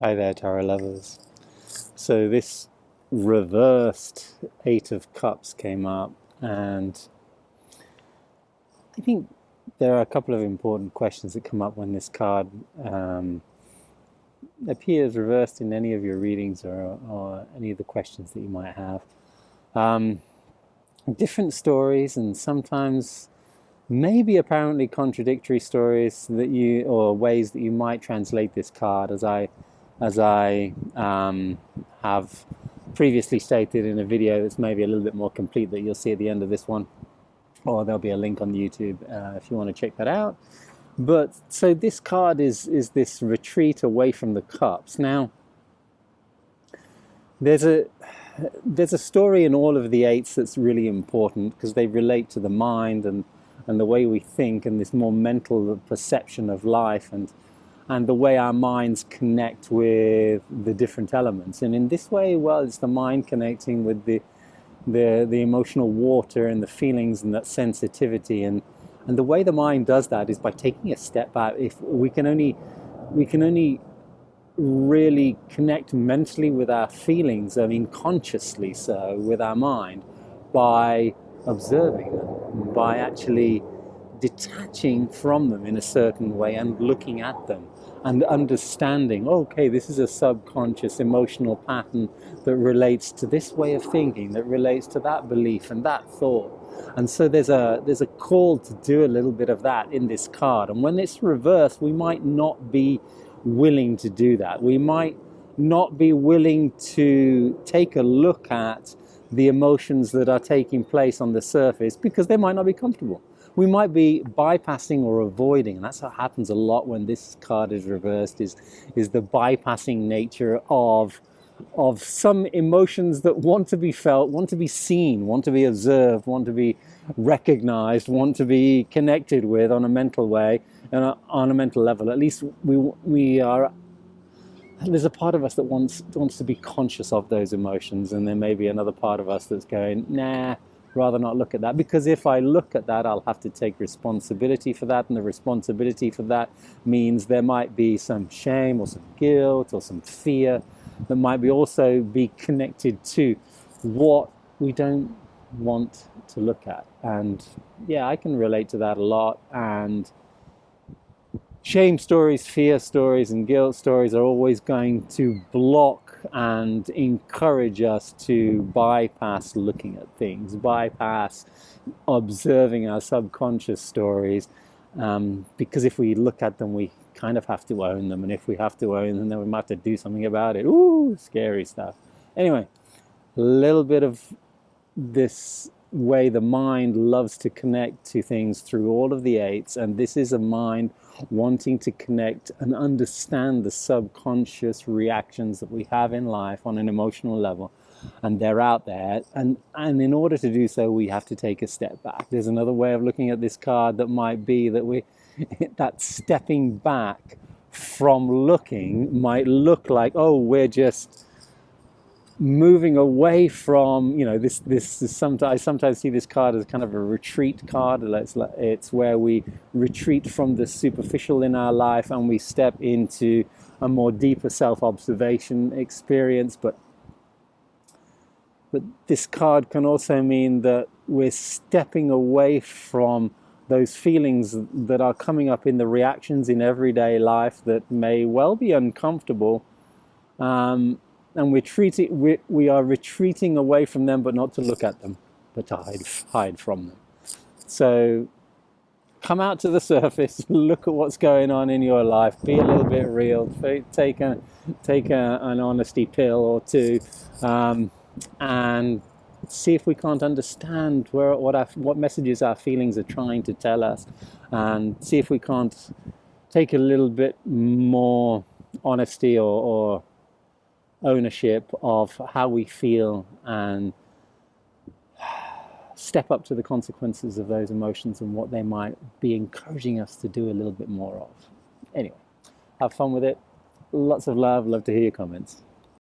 Hi there, tarot lovers. So this reversed Eight of Cups came up, and I think there are a couple of important questions that come up when this card um, appears reversed in any of your readings or any of the questions that you might have. Um, Different stories, and sometimes maybe apparently contradictory stories that you or ways that you might translate this card, as I have previously stated in a video that's maybe a little bit more complete that you'll see at the end of this one, or there'll be a link on YouTube if you want to check that out. But so this card is this retreat away from the cups. Now, there's a there's a story in all of the eights that's really important because they relate to the mind and the way we think and this more mental perception of life and the way our minds connect with the different elements. And in this way, well, it's the mind connecting with the emotional water and the feelings and that sensitivity. And the way the mind does that is by taking a step back. If we can only really connect mentally with our feelings, I mean consciously so, with our mind, by observing them, by actually detaching from them in a certain way and looking at them and understanding, okay, this is a subconscious emotional pattern that relates to this way of thinking, that relates to that belief and that thought. And so there's a call to do a little bit of that in this card. And when it's reversed, we might not be willing to do that. We might not be willing to take a look at the emotions that are taking place on the surface because they might not be comfortable. We might be bypassing or avoiding, and that's what happens a lot when this card is reversed, is the bypassing nature of some emotions that want to be felt, want to be seen, want to be observed, want to be recognized, want to be connected with on a mental way and on a mental level. At least we are. There's a part of us that wants to be conscious of those emotions, and there may be another part of us that's going, nah, rather not look at that, because if I look at that, I'll have to take responsibility for that, and the responsibility for that means there might be some shame or some guilt or some fear that might be also be connected to what we don't want to look at. And yeah, I can relate to that a lot. And shame stories, fear stories, and guilt stories are always going to block and encourage us to bypass looking at things, bypass observing our subconscious stories, because if we look at them, we kind of have to own them. And if we have to own them, then we might have to do something about it. Ooh, scary stuff. Anyway, a little bit of this way the mind loves to connect to things through all of the eights, and this is a mind wanting to connect and understand the subconscious reactions that we have in life on an emotional level, and they're out there, and in order to do so we have to take a step back. There's another way of looking at this card that might be that that stepping back from looking might look like, oh, we're just moving away from, this is sometimes, I sometimes see this card as kind of a retreat card. It's where we retreat from the superficial in our life and we step into a more deeper self-observation experience. But this card can also mean that we're stepping away from those feelings that are coming up in the reactions in everyday life that may well be uncomfortable, and we are retreating away from them, but not to look at them, but to hide from them. So come out to the surface, look at what's going on in your life, be a little bit real, take an honesty pill or two, and see if we can't understand what messages our feelings are trying to tell us, and see if we can't take a little bit more honesty or ownership of how we feel and step up to the consequences of those emotions and what they might be encouraging us to do a little bit more of. Anyway, have fun with it. Lots of love to hear your comments.